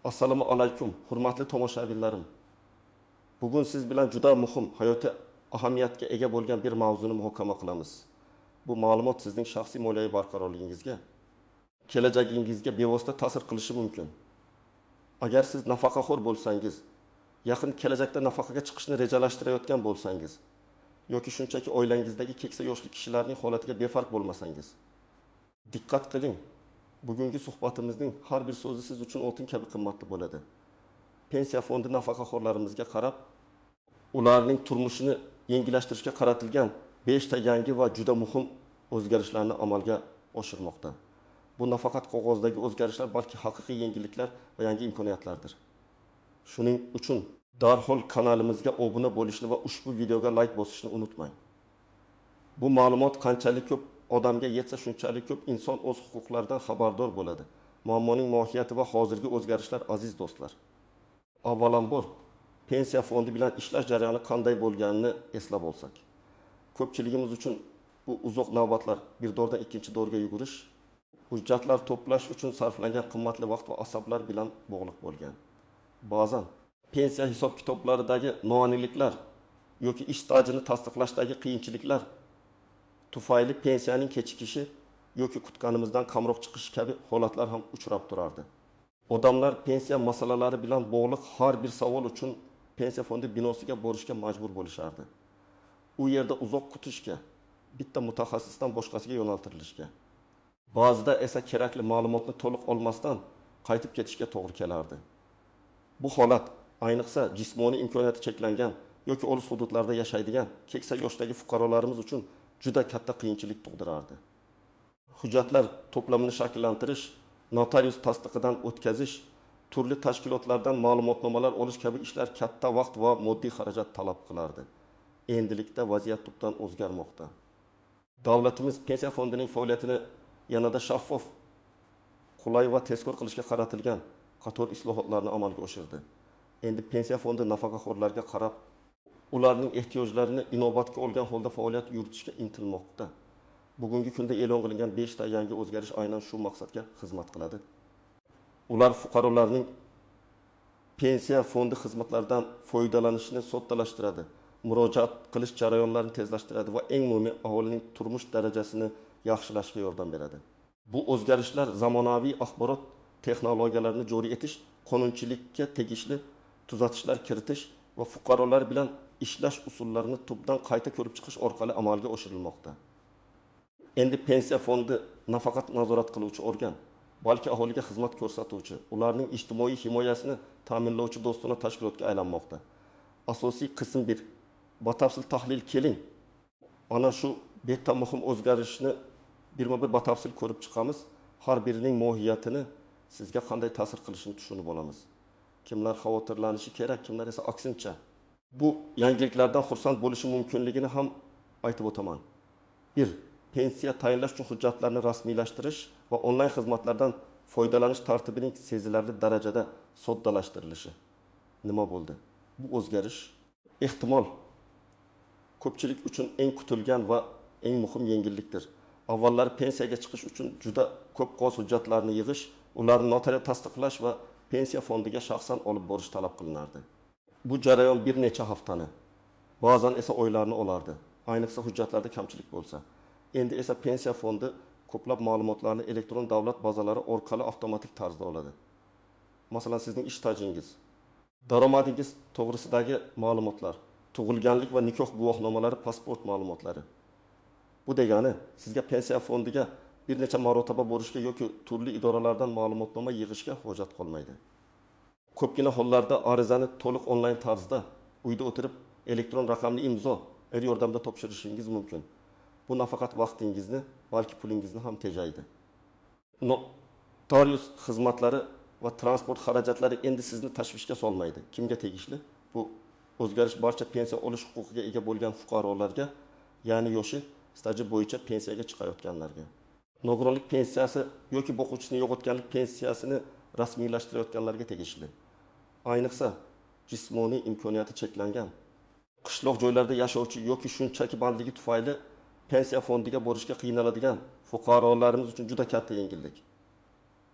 Assalomu alaykum, hurmatli tomoshabinlarim. Bugun siz bilan juda muhim, hayotiy ahamiyatga ega bo'lgan bir mavzuni muhokama qilamiz. Bu ma'lumot sizning shaxsiy moliyaviy barqarorligingizga, kelajagingizga bevosita ta'sir qilishi mumkin. Agar siz nafaqaxo'r bo'lsangiz, yaqin kelajakda nafaqaga chiqishni rejalashtirayotgan bo'lsangiz, yoki shunchaki oilangizdagi keksa yoshli kishilarning holatiga befarq bo'lmasangiz, diqqat qiling. Bugungi suhbatimizning har bir so'zi siz uchun oltin kabi qimmatli bo'ladi. Pensiya fondi nafaqaxo'rlarimizga qarab, ularning turmushini yengillashtirishga qaratilgan 5 ta yangi va juda muhim o'zgarishlarni amalga oshirmoqda. Bu nafaqat qog'ozdagi o'zgarishlar, balki haqiqiy yengilliklar va yangi imkoniyatlardir. Shuning uchun darhol kanalimizga obuna bo'lishni va ushbu videoga like bosishni unutmang. Bu ma'lumot qanchalik ko'p odamga yetsa, shunchalik ko'p inson o'z huquqlaridan xabardor bo'ladi. Muammoning mohiyati va hozirgi o'zgarishlar aziz do'stlar. Avvalambor, pensiya fondi bilan ishlash jarayoni qanday bo'lganini eslab olsak. Ko'pchiligimiz uchun bu uzoq navbatlar, bir dordan ikkinchi dorga yugurish, hujjatlar to'plash uchun sarflangan qimmatli vaqt va asablar bilan bog'liq bo'lgan. Ba'zan pensiya hisob kitoblaridagi noaniqliklar yoki ish stajini tasdiqlashdagi qiyinchiliklar tufayli pensiyaning kechikishi yoki kutganimizdan kamroq chiqishi kabi holatlar ham uchrab turardi. Odamlar pensiya masalalari bilan bog'liq har bir savol uchun pensiya fondi binosiga borishga majbur bo'lishardi. U yerda uzoq kutishga, bitta mutaxassisdan boshqasiga yo'naltirilishga, ba'zida esa kerakli ma'lumotni to'liq olmasdan qaytib ketishga to'g'ri kelardi. Bu holat ayniqsa jismoniy imkoniyati cheklangan yoki olis hududlarda yashaydigan keksa yoshdagi fuqarolarimiz uchun juda katta qiyinchilik tug'dirardi. Hujjatlar to'plamini shakllantirish, notarius tasdiqidan o'tkazish, turli tashkilotlardan ma'lumotnomalar olish kabi ishlar katta vaqt va moddiy xarajat talab qilardi. Endilikda vaziyat tubdan o'zgarmoqda. Davlatimiz pensiya fondining faoliyatini yanada shaffof, qulay va tezkor qilishga qaratilgan qator islohotlarni amalga oshirdi. Endi pensiya fondi nafaqaxo'rlarga qarab, ularning ehtiyojlarini inobatga olgan holda faoliyat yuritishga intilmoqda. Bugungi kunda e'lon qilingan 5 ta yangi o'zgarish aynan shu maqsadga xizmat qiladi. Ular fuqarolarning pensiya fondi xizmatlaridan foydalanishini soddalashtiradi, murojaat qilish jarayonlarini tezlashtiradi va eng muhimi aholining turmush darajasini yaxshilashga yordam beradi. Bu o'zgarishlar zamonaviy axborot texnologiyalarini joriy etish, qonunchilikka tegishli tuzatishlar kiritish va fuqarolar bilan ishlash usullarini tubdan qayta ko'rib chiqish orqali amalga oshirilmoqda. Endi pensiya fondi nafaqat nazorat qiluvchi organ, balki aholiga xizmat ko'rsatuvchi, ularning ijtimoiy himoyasini ta'minlovchi do'stona tashkilotga aylanmoqda. Asosiy qism 1. Batafsil tahlil keling. Ana shu bitta muhim o'zgarishni birma-bir batafsil ko'rib chiqamiz. Har birining mohiyatini, sizga qanday ta'sir qilishini tushunib olamiz. Kimlar xavotirlanishi kerak, kimlar esa aksincha. Bu yangiliklardan xursand bo'lishi mumkinligini ham aytib o'taman. 1. Pensiya tayinlash uchun hujjatlarni rasmiylashtirish va onlayn xizmatlardan foydalanish tartibining sezilarli darajada soddalashtirilishi. Nima bo'ldi? Bu o'zgarish ehtimol ko'pchilik uchun eng kutilgan va eng muhim yengillikdir. Avvallari pensiyaga chiqish uchun juda ko'p qog'oz hujjatlarni yig'ish, ularni notarial tasdiqlash va pensiya fondiga shaxsan olib borish talab qilinardi. Bu jarayon bir necha haftani, ba'zan esa oylarni olardi, ayniqsa hujjatlarda kamchilik bo'lsa. Endi esa pensiya fondi ko'plab ma'lumotlarni elektron davlat bazalari orqali avtomatik tarzda oladi. Masalan, sizning ish stajingiz, daromadingiz to'g'risidagi ma'lumotlar, tug'ilganlik va nikoh guvohnomalari, pasport ma'lumotlari. Bu degani sizga pensiya fondiga bir necha marotaba borishga yoki turli idoralardan ma'lumotnoma yig'ishga hojat qolmaydi. Ko'pgina hollarda arizani to'liq onlayn tarzda uyda o'tirib elektron raqamli imzo yordamida topshirishingiz mumkin. Bu nafaqat vaqtingizni, balki pulingizni ham tejaydi. Notarius xizmatlari va transport xarajatlari endi sizni tashvishga solmaydi. Kimga tegishli? Bu o'zgarish barcha pensiya olish huquqiga ega bo'lgan fuqarolarga, ya'ni yoshi staji bo'yicha pensiyaga chiqayotganlarga. Nogironlik pensiyasi yoki boquvchisini yo'qotganlik pensiyasini rasmiylashtirayotganlarga tegishli. Ayniqsa jismoniy imkoniyati cheklangan, qishloq joylarda yashovchi yoki shunchaki bandligi tufayli pensiya fondiga borishga qiynaladigan fuqarolarimiz uchun juda katta yengillik.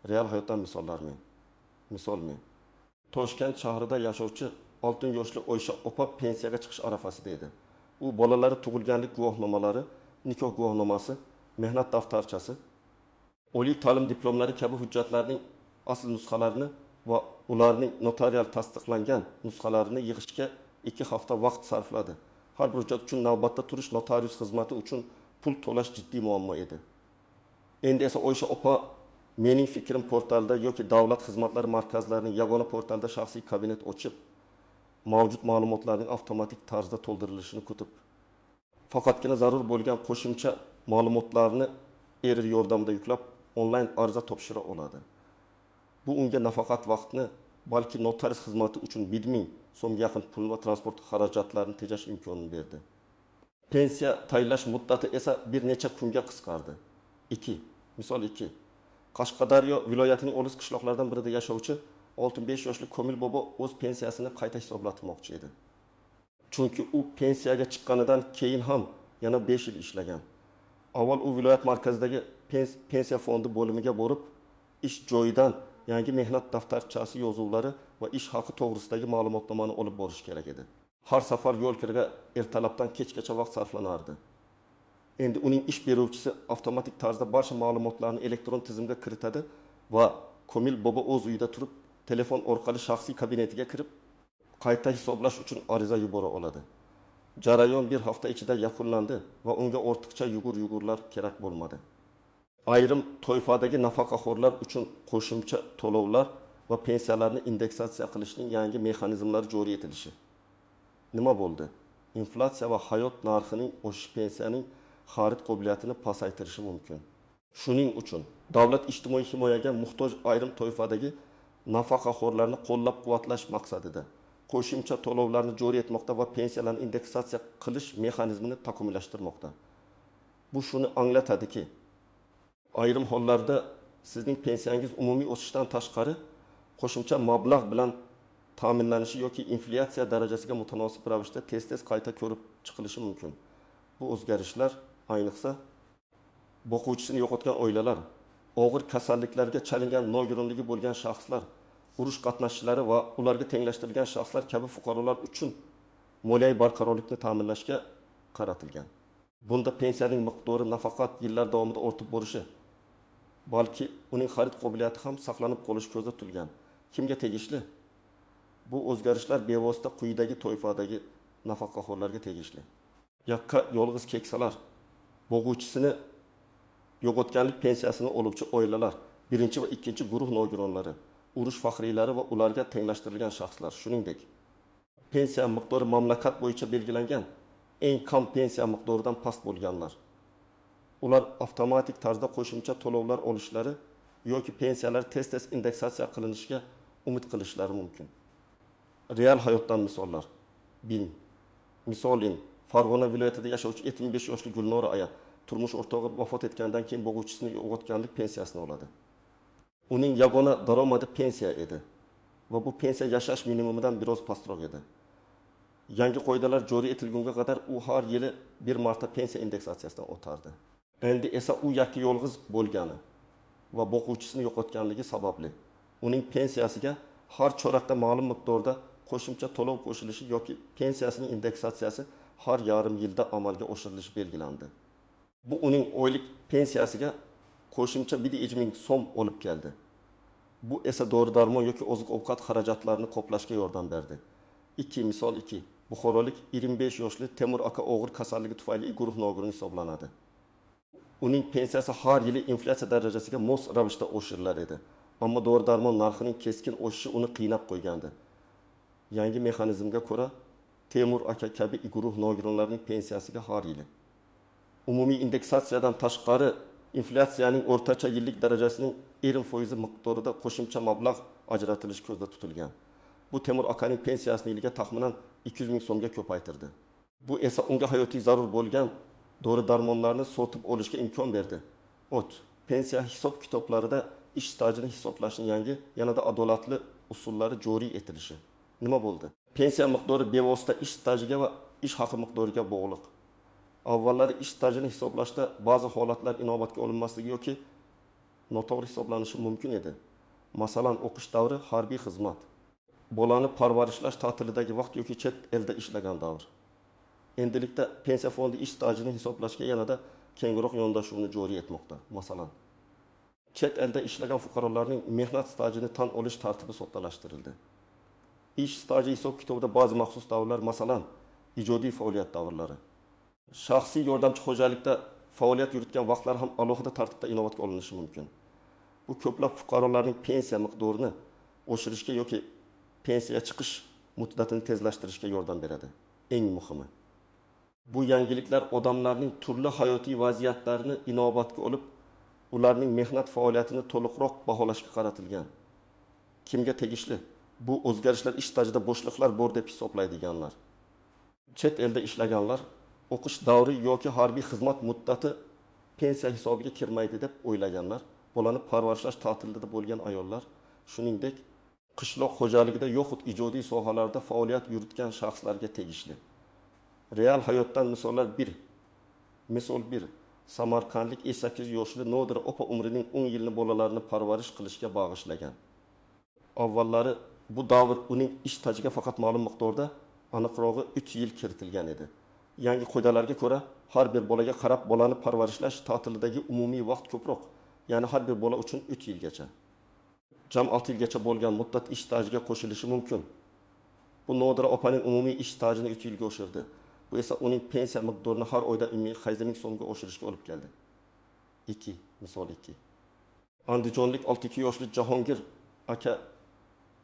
Real hayotdan misolmi? Toshkent shahrida yashovchi 6 yoshli Oysha opa pensiyaga chiqish arafasida edi. U bolalari tug'ilganlik guvohnomalari, nikoh guvohnomasi, mehnat daftarchasi, oliy ta'lim diplomlari kabi hujjatlarning asl nusxalarini va ularning notarial tasdiqlangan nusxalarini yig'ishga 2 hafta vaqt sarfladi. Har bir hujjat uchun navbatda turish notarius xizmati uchun pul to'lash jiddiy muammo edi. Endi esa Oysha opa mening fikrim portalida yoki davlat xizmatlari markazlarining yagona portalida shaxsiy kabinet ochib, mavjud ma'lumotlarning avtomatik tarzda to'ldirilishini kutib, faqatgina zarur bo'lgan qo'shimcha ma'lumotlarni eri yordamida yuklab, onlayn ariza topshira oladi. Bu unga nafaqat vaqtni, balki notarius xizmati uchun 1000 so'mga yaqin pul va transport xarajatlarini tejash imkonini berdi. Pensiya tayinlash muddati esa bir necha kunga qisqardi. 2. Misol 2. Qashqadaryo viloyatining olis qishloqlaridan birida yashovchi 65 yoshli Komil bobo o'z pensiyasini qayta hisoblatmoqchi edi. Chunki u pensiyaga chiqqanidan keyin ham yana 5 yil ishlagan. Avval u viloyat markazidagi pensiya fondi bo'limiga borib, ish joyidan yangi mehnat daftarchasi yozuvlari va ish haqi to'g'risidagi ma'lumotnomani olib borish kerak edi. Har safar yo'l kirga ertalabdan kechgacha vaqt sarflanardi. Endi uning ish beruvchisi avtomatik tarzda barcha ma'lumotlarni elektron tizimga kiritadi va Komil bobo o'z uyida turib, telefon orqali shaxsiy kabinetiga kirib, qayta hisoblash uchun ariza yubora oladi. Jarayon bir hafta ichida yakunlandi va unga ortiqcha yugurlar kerak bo'lmadi. Ayrim toifadagi nafaqaxo'rlar uchun qo'shimcha to'lovlar va pensiyalarni indeksatsiya qilishning yangi mexanizmlari joriy etilishi. Nima bo'ldi? Inflyatsiya va hayot narxining o'sishi pensiyaning xarid qobiliyatini pasaytirishi mumkin. Shuning uchun davlat ijtimoiy himoyaga muhtoj ayrim toifadagi nafaqaxo'rlarni qo'llab-quvvatlash maqsadida qo'shimcha to'lovlarni joriy etmoqda va pensiyalarni indeksatsiya qilish mexanizmini takomillashtirmoqda. Bu shuni anglatadiki, ayrim hollarda sizning pensiyangiz umumiy o'sishdan tashqari qo'shimcha mablag' bilan ta'minlanishi yoki inflyatsiya darajasiga mutanosib ravishda tez-tez qayta ko'rib chiqilishi mumkin. Bu o'zgarishlar ayniqsa boquvchisini yo'qotgan oilalar, og'ir kasalliklarga chalingan nogironligi bo'lgan shaxslar, urush qatnashchilari va ularga tenglashtirilgan shaxslar kabi fuqarolar uchun moliyaviy barqarorlikni ta'minlashga qaratilgan. Bunda pensiyaning miqdori nafaqat yillar davomida ortib borishi, balki uning xarid qobiliyati ham saqlanib qolishi ko'zda tutilgan. Kimga tegishli? Bu o'zgarishlar bevosita quyidagi toifadagi nafaqaxo'rlarga tegishli. Yakka yolg'iz keksalar, bo'g'uvchisini yo'qotganlik pensiyasini oluvchi oilalar, birinchi va ikkinchi guruh nogironlari, urush faxriylari va ularga tenglashtirilgan shaxslar, shuningdek, pensiya miqdori mamlakat bo'yicha belgilangan eng kam pensiya miqdoridan past bo'lganlar. Ular avtomatik tarzda qo'shimcha to'lovlar olishlari yoki pensiyalar tez-tez indeksatsiya qilinishiga umid qilishlari mumkin. Real hayotdan misollar. Misolin, Farg'ona viloyatida yashovchi 75 yoshli Gulnora aya turmush o'rtog'i vafot etgandan keyin bo'g'uvchisini yo'qotganlik pensiyasini oladi. Uning yagona daromadi pensiya edi va bu pensiya yashash minimumidan biroz pastroq edi. Yangi qoidalar joriy etilgunga qadar u har yili bir marta pensiya indeksatsiyasidan o'tardi. Endi esa u yakka yolg'iz bo'lgani va boquvchisini yo'qotganligi sababli uning pensiyasiga har chorakda ma'lum miqdorda qo'shimcha to'lov qo'shilishi yoki pensiyasining indeksatsiyasi har yarim yilda amalga oshirilishi belgilandi. Bu uning oylik pensiyasiga qo'shimcha 1,000 so'm olib keldi. Bu esa dori-darmon yoki oziq-ovqat xarajatlarini qoplashga yordam berdi. Misol 2. Buxorolik 25 yoshli Temur aka og'ir kasalligi tufayli guruh nogironi hisoblanadi. Uning pensiyasi har yili inflyatsiya darajasiga mos ravishda oshirilar edi. Ammo dori-darmon narxining keskin o'sishi uni qiynab qo'ygandi. Yangi mexanizmga ko'ra, Temur aka kabi guruh nogironlarining pensiyasiga har yili umumiy indeksatsiyadan tashqari inflyatsiyaning o'rtacha yillik darajasining 20% miqdorida qo'shimcha mablag' ajratilishi ko'zda tutilgan. Bu Temur akaning pensiyasini yiliga taxminan 200 ming so'mga ko'paytirdi. Bu esa unga hayotiy zarur bo'lgan dori-darmonlarni sotib olishga imkon berdi. Pensiya hisob kitoblarida ish stajini hisoblashning yangi, yanada adolatli usullari joriy etilishi. Nima bo'ldi? Pensiya miqdori bevosita ish stajiga va ish haqi miqdoriga bog'liq. Avvallari ish stajini hisoblashda ba'zi holatlar inobatga olinmasligi yoki noto'g'ri hisoblanishi mumkin edi. Masalan, o'qish davri, harbiy xizmat. bolani parvarishlash ta'tilidagi vaqt yoki chet elda ishlagan davr. Endilikda pensiya fondi ish stajini hisoblashga yanada kengroq yondashuvni joriy etmoqda. Masalan, chet elda ishlagan fuqarolarning mehnat stajini tan olish tartibi soddalashtirildi. İş stajı hisob kitobida ba'zi maxsus davrlar, masalan, ijodiy faoliyat davrlari, shaxsiy yordamchi xo'jalikda faoliyat yuritgan vaqtlar ham alohida tartibda inobatga olinishi mumkin. Bu ko'plab fuqarolarning pensiya miqdorini oshirishga yoki pensiyaga chiqish muddatini tezlashtirishga yordam beradi. Eng muhimi, bu yangiliklar odamlarning turli hayotiy vaziyatlarini inobatga olib, ularning mehnat faoliyatini to'liqroq baholashga qaratilgan. Kimga tegishli? Bu o'zgarishlar ish stajida bo'shliqlar bor deb hisoblaydiganlar, chet elda ishlaganlar, o'qish davri yoki harbiy xizmat muddati pensiya hisobiga kirmaydi deb o'ylaganlar, bolani parvarishlash ta'tilida bo'lgan ayollar, shuningdek qishloq xo'jaligida yoxud ijodiy sohalarda faoliyat yuritgan shaxslarga tegishli. Real hayotdan misollar 1. Misol 1. Samarqandlik 8 yoshli Nodira opa umrining 10 yilini bolalarini parvarish qilishga bag'ishlagan. Avvallari bu davr uning ish stajiga faqat ma'lum miqdorda, aniqrog'i 3 yil kiritilgan edi. Yangi qoidalarga ko'ra, har bir bolaga qarab bolani parvarishlash ta'tilidagi umumiy vaqt ko'proq, ya'ni har bir bola uchun 3 yilgacha. Jam 6 yilgacha bo'lgan muddat ish stajiga qo'shilishi mumkin. Bu Nodira opaning umumiy ish stajini 3 yilga oshirdi. Bu esa uning pensiya miqdorini har oyda 1000 so'mga oshirishga olib keldi. 2. Misol 2. Andijonlik 62 yoshli Jahongir aka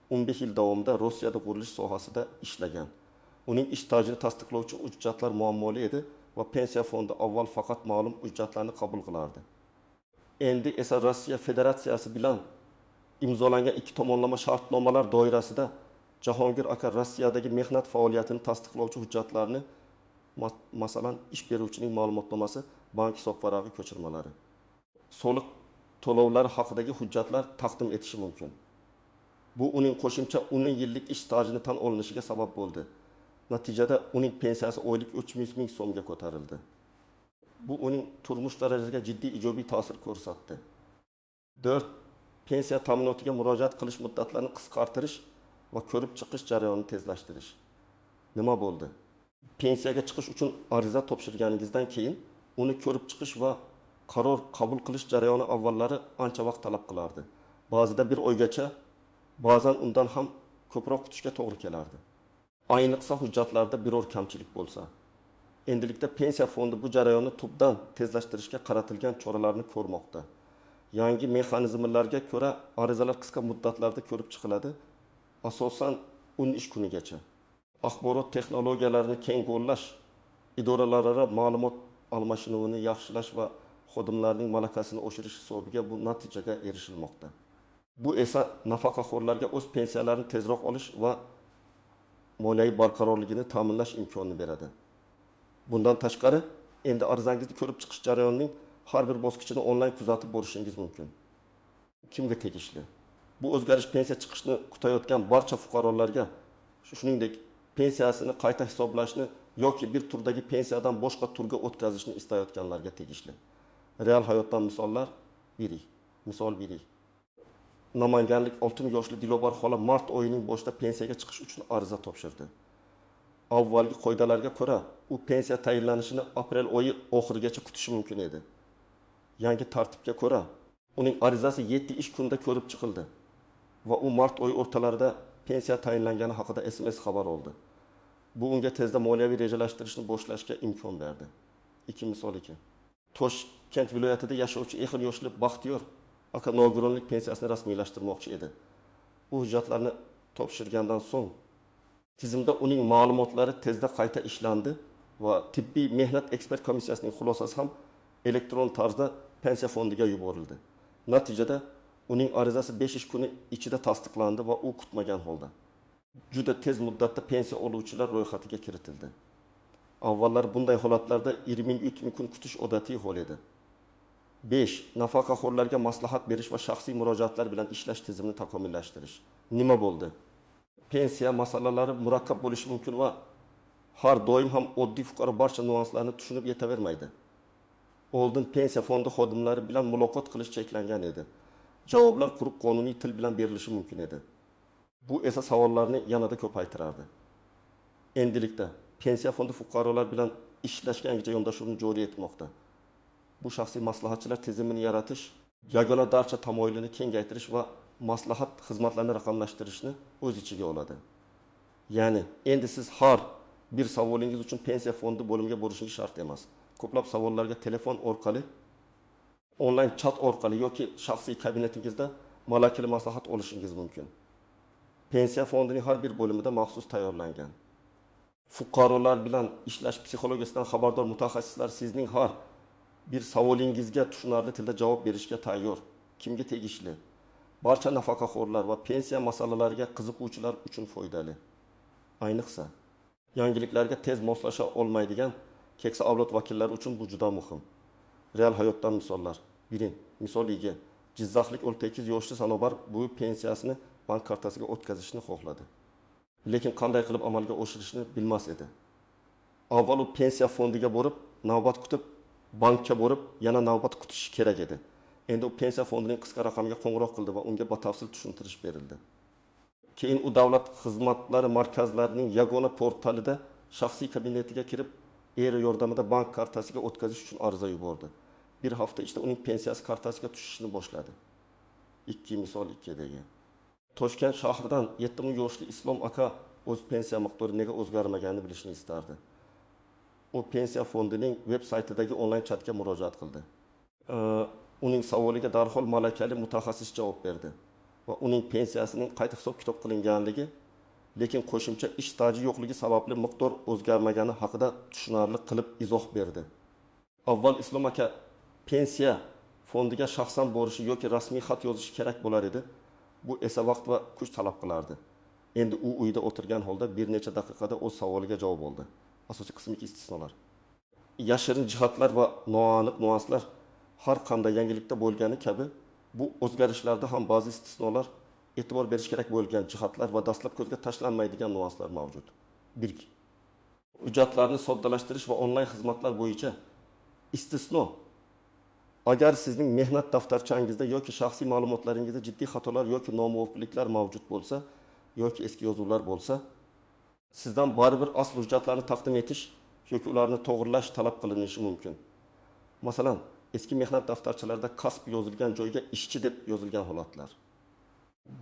15 yil davomida Rossiyada qurilish sohasida ishlagan. Uning ish stajini tasdiqlovchi hujjatlar muammoli edi va pensiya fondi avval faqat ma'lum hujjatlarni qabul qilardi. Endi esa Rossiya Federatsiyasi bilan imzolangan ikki tomonlama shartnomalar doirasida Jahongir aka Rossiyadagi mehnat faoliyatini tasdiqlovchi hujjatlarni, masalan, ish beruvchining ma'lumotnomasi, bank hisob varag'i ko'chirmalari, soliq to'lovlari haqidagi hujjatlar taqdim etishi mumkin. Bu uning qo'shimcha 10 yillik ish stajini tan olinishiga sabab bo'ldi. Natijada uning pensiyasi oylik 300 ming so'mga ko'tarildi. Bu uning turmush darajasiga jiddiy ijobiy ta'sir ko'rsatdi. 4. Pensiya ta'minotiga murojaat qilish muddatlarini qisqartirish va ko'rib chiqish jarayonini tezlashtirish. Nima bo'ldi? Pensiyaga chiqish uchun ariza topshirganingizdan keyin uni ko'rib chiqish va qaror qabul qilish jarayoni avvallari ancha vaqt talab qilardi. Ba'zida bir oygacha, ba'zan undan ham ko'proq kutishga to'g'ri kelardi. Ayniqsa hujjatlarda biror kamchilik bo'lsa. Endilikda pensiya fondi bu jarayonni tubdan tezlashtirishga qaratilgan choralarni ko'rmoqda. Yangi mexanizmlarga ko'ra arizalar qisqa muddatlarda ko'rib chiqiladi, asosan 10 ish kunigacha. Axborot texnologiyalarini keng qo'llash, idoralararo ma'lumot almashinuvini yaxshilash va xodimlarning malakasini oshirish hisobiga bu natijaga erishilmoqda. Bu esa nafaqaxo'rlarga o'z pensiyalarini tezroq olish va moliyaviy barqarorligini ta'minlash imkonini beradi. Bundan tashqari, endi arizangizni ko'rib chiqish jarayonining har bir bosqichini onlayn kuzatib borishingiz mumkin. Kimga tegishli? Bu o'zgarish pensiya chiqishni kutayotgan barcha fuqarolarga, shuningdek pensiyasini qayta hisoblashni yoki bir turdagi pensiyadan boshqa turga o'tkazishni istayotganlarga tegishli. Real hayotdan misollar 1. Misol 1. Namanganlik 60 yoshli Dilobar xola mart oyining boshida pensiyaga chiqish uchun ariza topshirdi. Avvalgi qoidalarga ko'ra, u pensiya tayinlanishini aprel oyi oxirigacha kutishi mumkin edi. Yangi tartibga ko'ra, uning arizasi 7 ish kunida ko'rib chiqildi va u mart oyi o'rtalarida pensiya tayinlangani haqida SMS xabar oldi. Bu unga tezda moliyaviy rejalashtirishni boshlashga imkon berdi. 2. Misol 2. Toshkent viloyatida yashovchi Exil yoshli Baxtiyor aka nogironlik pensiyasini rasmiylashtirmoqchi edi. Bu hujjatlarni topshirgandan so'ng tizimda uning ma'lumotlari tezda qayta ishlandi va tibbiy mehnat ekspert komissiyasining xulosasi ham elektron tarzda pensiya fondiga yuborildi. Natijada uning arizasi 5 ish kuni ichida tasdiqlandi va u kutmagan holda juda tez muddatda pensiya oluvchilar ro'yxatiga kiritildi. Avvallar bunday holatlarda 20-30 kun kutish odatiy hol edi. 5. Nafaqaxo'rlarga maslahat berish va shaxsiy murojaatlar bilan ishlash tizimini takomillashtirish. Nima bo'ldi? Pensiya masalalari murakkab bo'lishi mumkin va har doim ham oddiy fuqaro barcha nuanslarni tushunib yetavermaydi. Oldin pensiya fondi xodimlari bilan muloqot qilish cheklangan edi. Javoblar quruq qonuniy til bilan berilishi mumkin edi. Bu esa savollarni yanada ko'paytirardi. Endilikda pensiya fondi fuqarolar bilan ishlashgancha yondashuvni joriy etmoqda. Bu shaxsiy maslahatchilar tizimini yaratish, yagona darcha tamoyilini kengaytirish va maslahat xizmatlarini raqamlashtirishni o'z ichiga oladi. Ya'ni endi siz har bir savolingiz uchun pensiya fondi bo'limiga borishingiz shart emas. Ko'plab savollarga telefon orqali, onlayn chat orqali yoki shaxsiy kabinetingizda malakali maslahat olishingiz mumkin. Pensiya fondining har bir bo'limida maxsus tayyorlangan, fuqarolar bilan ishlash psixologiyasidan xabardor mutaxassislar sizning har bir savolingizga tushunarli tilda javob berishga tayyor. Kimga tegishli? Barcha nafaqaxo'rlar va pensiya masalalariga qiziquvchilar uchun foydali. Ayniqsa, yangiliklarga tez moslasha olmaydigan keksa avlod vakillari uchun bu juda muhim. Real hayotdan misollar. Birin, misol ega Jizzaxlik 18 yoshli sanobar bu pensiyasini bank kartasiga o'tkazishni xohladi. Lekin qanday qilib amalga oshirishni bilmas edi. Avval u pensiya fondiga borib, navbat kutib, bankka borib, yana navbat kutish kerak edi. Endi u pensiya fondining qisqa raqamiga qo'ng'iroq qildi va unga batafsil tushuntirish berildi. Keyin u davlat xizmatlari markazlarining yagona portalida shaxsiy kabinetiga kirib, yordamida bank kartasiga o'tkazish uchun ariza yubordi. Bir hafta ichida uning pensiyasi kartasiga tushishni boshladi. Ikki misol ikkidagi. Toshkent shahridan 70 yoshli Islom aka o'z pensiya miqdori nega o'zgarmaganini bilishni istardi. U pensiya fondining veb-saytidagi onlayn chatga murojaat qildi. Uning savoliga darhol malakali mutaxassis javob berdi va uning pensiyasining qayta hisob-kitob qilinganligi, lekin qo'shimcha ish staji yo'qligi sababli miqdor o'zgarmagani haqida tushunarli qilib izoh berdi. Avval Islom aka pensiya fondiga shaxsan borishi yoki rasmiy xat yozishi kerak bo'lar edi. Bu esa vaqt va kuch talab qilardi. Endi u uyda o'tirgan holda bir necha daqiqada o'z savoliga javob oldi. Asosiy qismdagi istisnolar. Yashirin jihatlar va noaniq nuanslar har qanday yangilikda bo'lgani kabi, bu o'zgarishlarda ham ba'zi istisnolar, e'tibor berish kerak bo'lgan jihatlar va dastlab ko'zga tashlanmaydigan nuanslar mavjud. 1. Hujjatlarni soddalashtirish va onlayn xizmatlar bo'yicha istisno. Agar sizning mehnat daftarchangizda yoki shaxsiy ma'lumotlaringizda jiddiy xatolar yoki nomuvofiqliklar mavjud bo'lsa, yoki eski yozuvlar bo'lsa, sizdan baribir asl hujjatlarni taqdim etish yoki ularni to'g'rilash talab qilinishi mumkin. Masalan, eski mehnat daftarchalarida kasb yozilgan joyga ishchi deb yozilgan holatlar.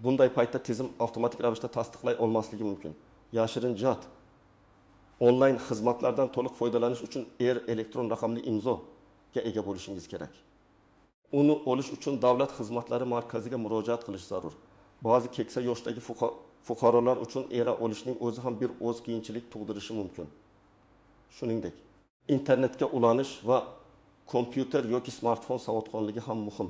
Bunday paytda tizim avtomatik ravishda tasdiqlay olmasligi mumkin. Yashirin jihat. Onlayn xizmatlardan to'liq foydalanish uchun elektron raqamli imzoga ega bo'lishingiz kerak. Uni olish uchun davlat xizmatlari markaziga murojaat qilish zarur. Ba'zi keksa yoshdagi fuqarolar uchun olishning o'zi ham bir o'z qiyinchilik tug'dirishi mumkin. Shuningdek, internetga ulanish va kompyuter yoki smartfon savodxonligi ham muhim.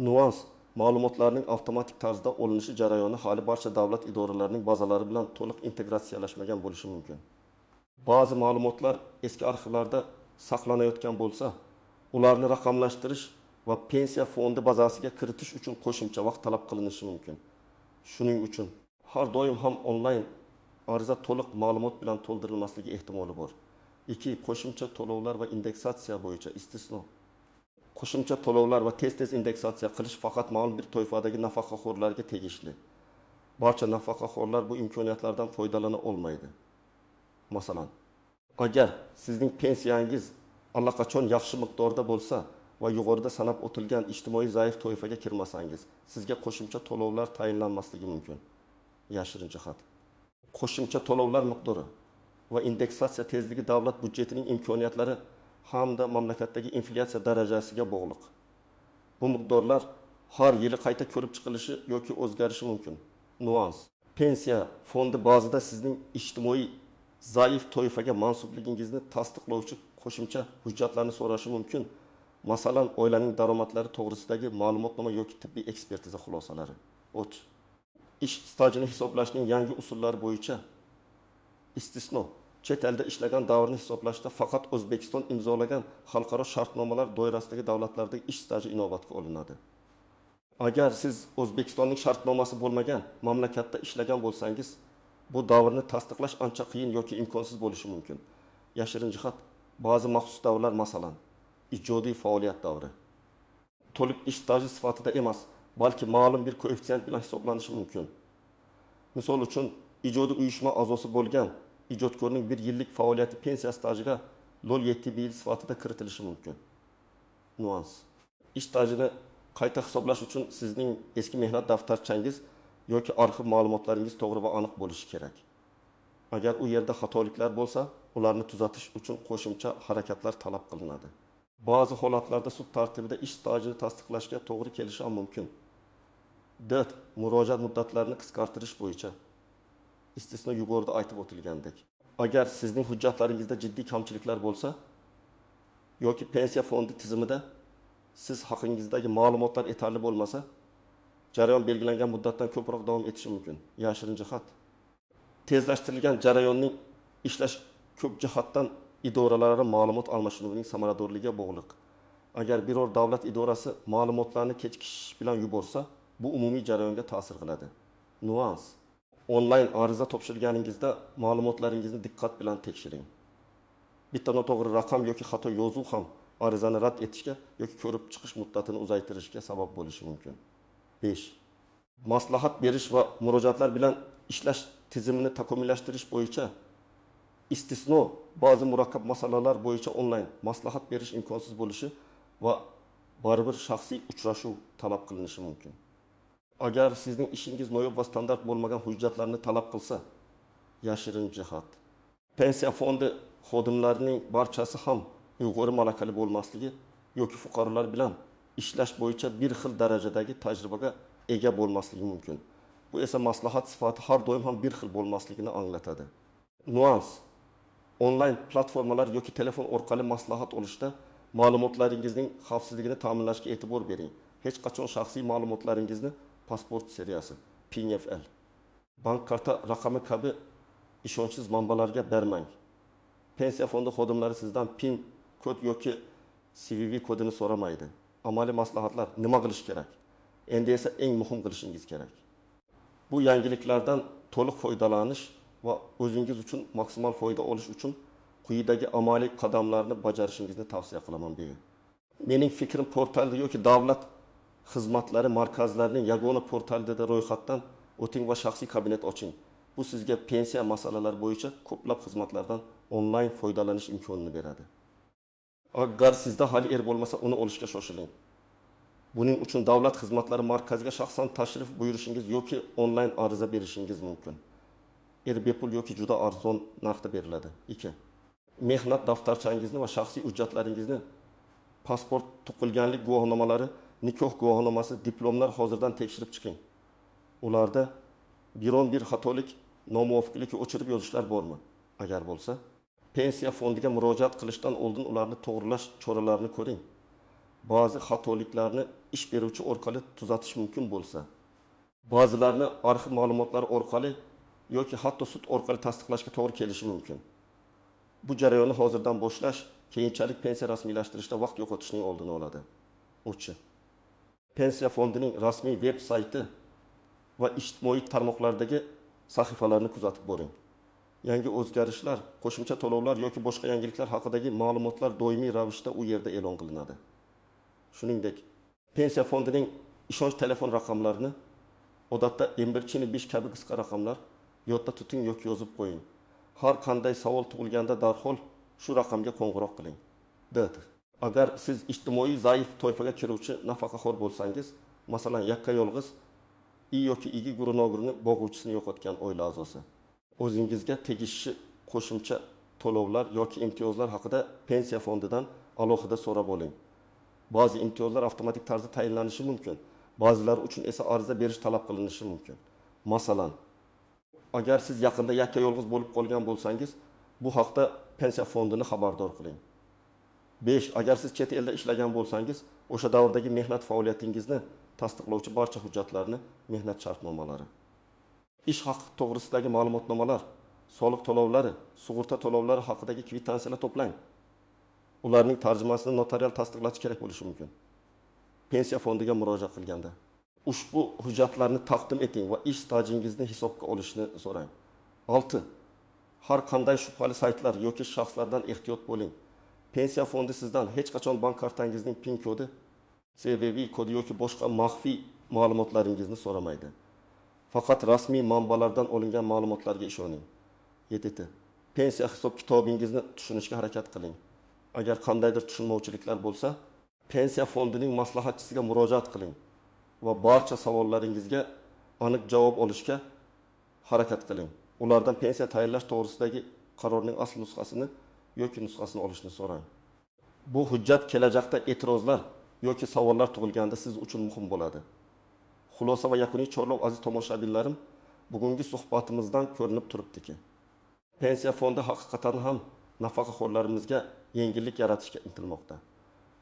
Nuans ma'lumotlarning avtomatik tarzda olinishi jarayoni hali barcha davlat idoralarining bazalari bilan to'liq integratsiyalashmagan bo'lishi mumkin. Ba'zi ma'lumotlar eski arxivlarda saqlanayotgan bo'lsa, ularni raqamlashtirish va pensiya fondi bazasiga kiritish uchun qo'shimcha vaqt talab qilinishi mumkin. Shuning uchun har doim ham onlayn ariza to'liq ma'lumot bilan to'ldirilmasligi ehtimoli bor. 2. Qo'shimcha to'lovlar va indeksatsiya bo'yicha istisno. Qo'shimcha to'lovlar va tez-tez indeksatsiya qilish faqat ma'lum bir toifadagi nafaqaxo'rlarga tegishli. Barcha nafaqaxo'rlar bu imkoniyatlardan foydalana olmaydi. Masalan, agar sizning pensiyangiz allaqachon yaxshi miqdorda bo'lsa va yuqorida sanab o'tilgan ijtimoiy zaif toifaga kirmasangiz, sizga qo'shimcha to'lovlar tayinlanmasligi mumkin. Yashirin jihat. Qo'shimcha to'lovlar miqdori va indeksatsiya tezligi davlat budjetining imkoniyatlari hamda mamlakatdagi inflyatsiya darajasiga bog'liq. Bu miqdorlar har yili qayta ko'rib chiqilishi yoki o'zgarishi mumkin. Nuans. Pensiya fondi ba'zida sizning ijtimoiy zaif toifaga mansubligingizni tasdiqlovchi qo'shimcha hujjatlarni so'rashi mumkin. Masalan, oilaning daromadlari to'g'risidagi ma'lumotnoma yoki tibbiy ekspertiza xulosalari. Ish stajini hisoblashning yangi usullari bo'yicha istisno. Chet elda ishlagan davrni hisoblashda faqat O'zbekiston imzolagan xalqaro shartnomalar doirasidagi davlatlardagi ish staji inobatga olinadi. Agar siz O'zbekistonning shartnomasi bo'lmagan mamlakatda ishlagan bo'lsangiz, bu davrni tasdiqlash ancha qiyin yoki imkonsiz bo'lishi mumkin. Yashirin jihat, ba'zi maxsus davrlar, masalan, ijodiy faoliyat davri, to'liq ish staji sifatida emas, balki ma'lum bir koeffitsient bilan hisoblanishi mumkin. Misol uchun ijodiy uyushma a'zosi bo'lgan ijodkorning 1 yillik faoliyati pensiya stajiga LOL 7 yil sifatida kiritilishi mumkin. Nuans. Ish stajini qayta hisoblash uchun sizning eski mehnat daftarchangiz yoki arxiv ma'lumotlaringiz to'g'ri va aniq bo'lishi kerak. Agar u yerda xatoliklar bo'lsa, ularni tuzatish uchun qo'shimcha harakatlar talab qilinadi. Ba'zi holatlarda sud tartibida ish stajini tasdiqlashga to'g'ri kelishi ham mumkin. Murojaat muddatlarini qisqartirish bo'yicha istisno yuqorida aytib o'tilgandek. Agar sizning hujjatlaringizda jiddiy kamchiliklar bo'lsa yoki pensiya fondi tizimida siz haqingizdagi ma'lumotlar yetarli bo'lmasa, jarayon belgilangan muddatdan ko'proq davom etishi mumkin. Yashirin jihat. Tezlashtirilgan jarayonning ishlash ko'p jihatdan idoralararo ma'lumot almashinuvining samaradorligiga bog'liq. Agar biror davlat idorasi ma'lumotlarni kechikish bilan yuborsa, bu umumiy jarayonga ta'sir qiladi. Nuans. Onlayn ariza topshirganingizda ma'lumotlaringizni diqqat bilan tekshiring. Bitta noto'g'ri raqam yoki xato yozuv ham arizani rad etishga yoki ko'rib chiqish muddatini uzaytirishga sabab bo'lishi mumkin. 5. Maslahat berish va murojaatlar bilan ishlash tizimini takomillashtirish bo'yicha istisno ba'zi murakkab masalalar bo'yicha onlayn maslahat berish imkonsiz bo'lishi va baribir shaxsiy uchrashuv talab qilinishi mumkin. Agar sizning ishingiz noyob va standart bo'lmagan hujjatlarni talab qilsa, yashirin jihat. Pensiya fondi xodimlarining barchasi ham yuqori malakali bo'lmasligi yoki fuqarolar bilan ishlash bo'yicha bir xil darajadagi tajribaga ega bo'lmasligi mumkin. Bu esa maslahat sifati har doim ham bir xil bo'lmasligini anglatadi. Nuans. Onlayn platformalar yoki telefon orqali maslahat olishda ma'lumotlaringizning xavfsizligini ta'minlashga e'tibor bering. Hech qachon shaxsiy ma'lumotlaringizni pasport seriyasi, PNFL, bank karta raqami kabi ishonchsiz manbalarga bermang. Pensiya fondi xodimlari sizdan PIN kod yoki CVV kodini so'ramaydi. Amaliy maslahatlar nima qilish kerak? Endi esa eng muhim qilishingiz kerak. Bu yangiliklardan to'liq foydalanish va o'zingiz uchun maksimal foyda olish uchun quyidagi amaliy qadamlarni bajarishingizni tavsiya qilaman. Mening fikrim, portalda yoki davlat xizmatlari markazlarining yagona portalida ro'yxatdan o'ting va shaxsiy kabinet oching. Bu sizga pensiya masalalari bo'yicha ko'plab xizmatlardan onlayn foydalanish imkonini beradi. Agar sizda hali bo'lmasa, uni olishga shoshiling. Buning uchun davlat xizmatlari markaziga shaxsan tashrif buyurishingiz yoki onlayn ariza berishingiz mumkin. Bepul yoki juda arzon narxda beriladi. 2. Mehnat daftarchangizni va shaxsiy hujjatlaringizni, pasport, tug'ilganlik guvohnomalari, nikoh guvohnomasi, diplomlar hozirdan tekshirib chiqing. Ularda biron bir xatolik, nomuvofiqlik o'chirib yozishlar bormi? Agar bo'lsa, pensiya fondiga murojaat qilishdan oldin ularni to'g'rilash choralarini ko'ring. Ba'zi xatoliklarni ish beruvchi orqali tuzatish mumkin bo'lsa, ba'zilarni arxiv ma'lumotlari orqali yoki hatto sud orqali tasdiqlashga to'g'ri kelishi mumkin. Bu jarayonni hozirdan boshlash keyinchalik pensiya rasmiylashtirishda vaqt yo'qotishning oldini oladi. 3. Pensiya fondining rasmiy veb sayti va ijtimoiy tarmoqlardagi sahifalarni kuzatib boring. Yangi o'zgarishlar, qo'shimcha to'lovlar yoki boshqa yangiliklar haqidagi ma'lumotlar doimiy ravishda u yerda e'lon qilinadi. Shuningdek, pensiya fondining ishonch telefon raqamlarini odatda 11-5 kabi qisqa raqamlar yodda tuting yoki yozib qo'ying. Har qanday savol tug'ilganda darhol shu raqamga qo'ng'iroq qiling. Agar siz ijtimoiy zaif toifaga kiruvchi nafaqaxo'r bo'lsangiz, masalan, yakka yolg'iz yoki igi gurunogirini boquvchisini yo'qotgan oila a'zosi, o'zingizga tegishli qo'shimcha to'lovlar yoki imtiyozlar haqida pensiya fondidan alohida so'rab oling. Ba'zi imtiyozlar avtomatik tarzda tayinlanishi mumkin, ba'zilari uchun esa ariza berish talab qilinishi mumkin. Masalan, agar siz yaqinda yakka yolg'iz bo'lib qolgan bo'lsangiz, bu haqda pensiya fondini xabardor qiling. 5. Agar siz chet elda ishlagan bo'lsangiz, o'sha davrdagi mehnat faoliyatingizni tasdiqlovchi barcha hujjatlarni, mehnat shartnomalari, ish haqi to'g'risidagi ma'lumotnomalar, soliq to'lovlari, sug'urta to'lovlari haqidagi kvitansiyalar to'plang. Ularning tarjimasini notarial tasdiqlash kerak bo'lishi mumkin. Pensiya fondiga murojaat qilganda ushbu hujjatlarni taqdim eting va ish stajingizni hisobga olishni so'rang. 6. Har qanday shubhali saytlar yoki shaxslardan ehtiyot bo'ling. Pensiya fondi sizdan hech qachon bank kartangizning PIN kodi, CVV kodi yoki boshqa maxfiy ma'lumotlaringizni so'ramaydi. Faqat rasmiy manbalardan olingan ma'lumotlarga ishoning. 7. Pensiya hisob kitobingizni tushunishga harakat qiling. Agar qandaydir tushunmovchiliklar bo'lsa, pensiya fondining maslahatchisiga murojaat qiling va barcha savollaringizga aniq javob olishga harakat qiling. Ulardan pensiya tayinlash to'g'risidagi qarorning asl nusxasini yoki nusxasini olishni so'rang. Bu hujjat kelajakda e'tirozlar yoki savollar tug'ilganda siz uchun muhim bo'ladi. Xulosa va yakuniy chorlov aziz tomoshabinlarim, bugungi suhbatimizdan ko'rinib turibdiki, pensiya fondi haqiqatan ham nafaqaxo'rlarimizga yengillik yaratishga intilmoqda.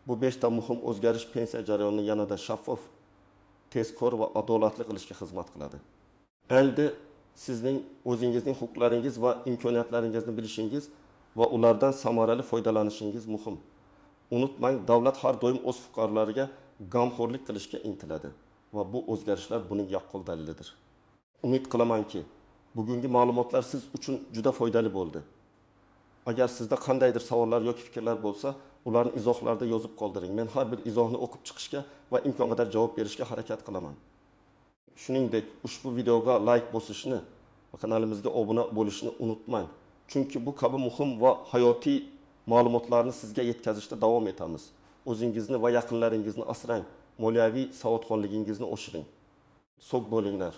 Bu 5 ta muhim o'zgarish pensiya jarayonini yanada shaffof, tezkor va adolatli qilishga xizmat qiladi. Endi sizning o'zingizning huquqlaringiz va imkoniyatlaringizni bilishingiz va ulardan samarali foydalanishingiz muhim. Unutmang, davlat har doim o'z fuqarolariga g'amxo'rlik qilishga intiladi va bu o'zgarishlar buning yaqqol dalilidir. Umid qilamanki, bugungi ma'lumotlar siz uchun juda foydali bo'ldi. Agar sizda qandaydir savollar yoki fikrlar bo'lsa, ularni izohlarda yozib qoldiring. Men har bir izohni o'qib chiqishga va imkon qadar javob berishga harakat qilaman. Shuningdek, ushbu videoga like bosishni va kanalimizga obuna bo'lishni unutmang. Chunki bu kabi muhim va hayotiy ma'lumotlarni sizga yetkazishda davom etamiz. O'zingizni va yaqinlaringizni asrang, moliyaviy savodxonligingizni oshiring. Sog' bo'linglar.